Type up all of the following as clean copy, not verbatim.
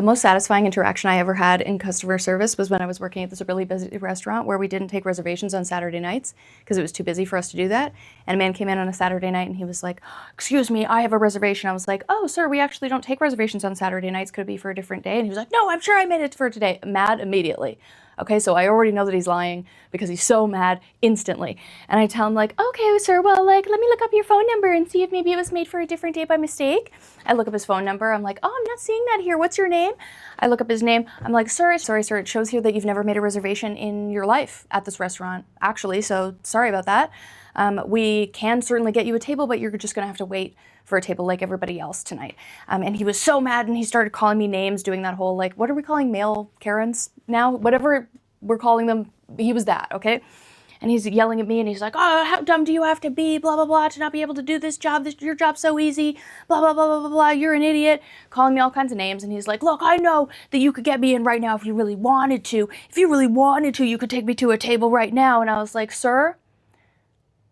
The most satisfying interaction I ever had in customer service was when I was working at this really busy restaurant where we didn't take reservations on Saturday nights because it was too busy for us to do that. And a man came in on a Saturday night and he was like, "Excuse me, I have a reservation." I was like, "Oh, sir, we actually don't take reservations on Saturday nights. Could it be for a different day?" And he was like, "No, I'm sure I made it for today." Mad immediately. Okay, so I already know that he's lying because he's so mad instantly. And I tell him like, "Okay, sir, well, like, let me look up your phone number and see if maybe it was made for a different day by mistake." I look up his phone number. I'm like, "Oh, I'm not seeing that here. What's your name?" I look up his name. I'm like, "Sorry, sir, it shows here that you've never made a reservation in your life at this restaurant, actually, so sorry about that. We can certainly get you a table, but you're just gonna have to wait for a table like everybody else tonight." And he was so mad and he started calling me names, doing that whole, like, what are we calling male Karens now? Whatever we're calling them, he was that, okay? And he's yelling at me and he's like, "Oh, how dumb do you have to be, blah, blah, blah, to not be able to do this job, your job's so easy, blah, blah, blah, blah, blah, blah, you're an idiot," calling me all kinds of names. And he's like, "Look, I know that you could get me in right now if you really wanted to. If you really wanted to, you could take me to a table right now." And I was like, "Sir,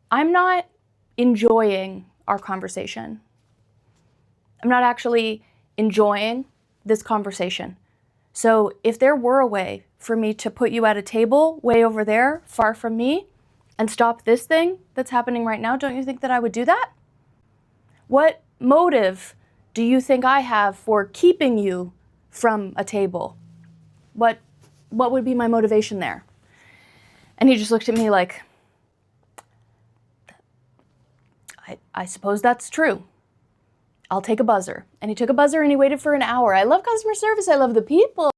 I'm not enjoying our conversation. I'm not actually enjoying this conversation. So if there were a way for me to put you at a table way over there, far from me, and stop this thing that's happening right now, don't you think that I would do that? What motive do you think I have for keeping you from a table? What would be my motivation there?" And he just looked at me like, I suppose that's true. I'll take a buzzer. And he took a buzzer and he waited for an hour. I love customer service. I love the people.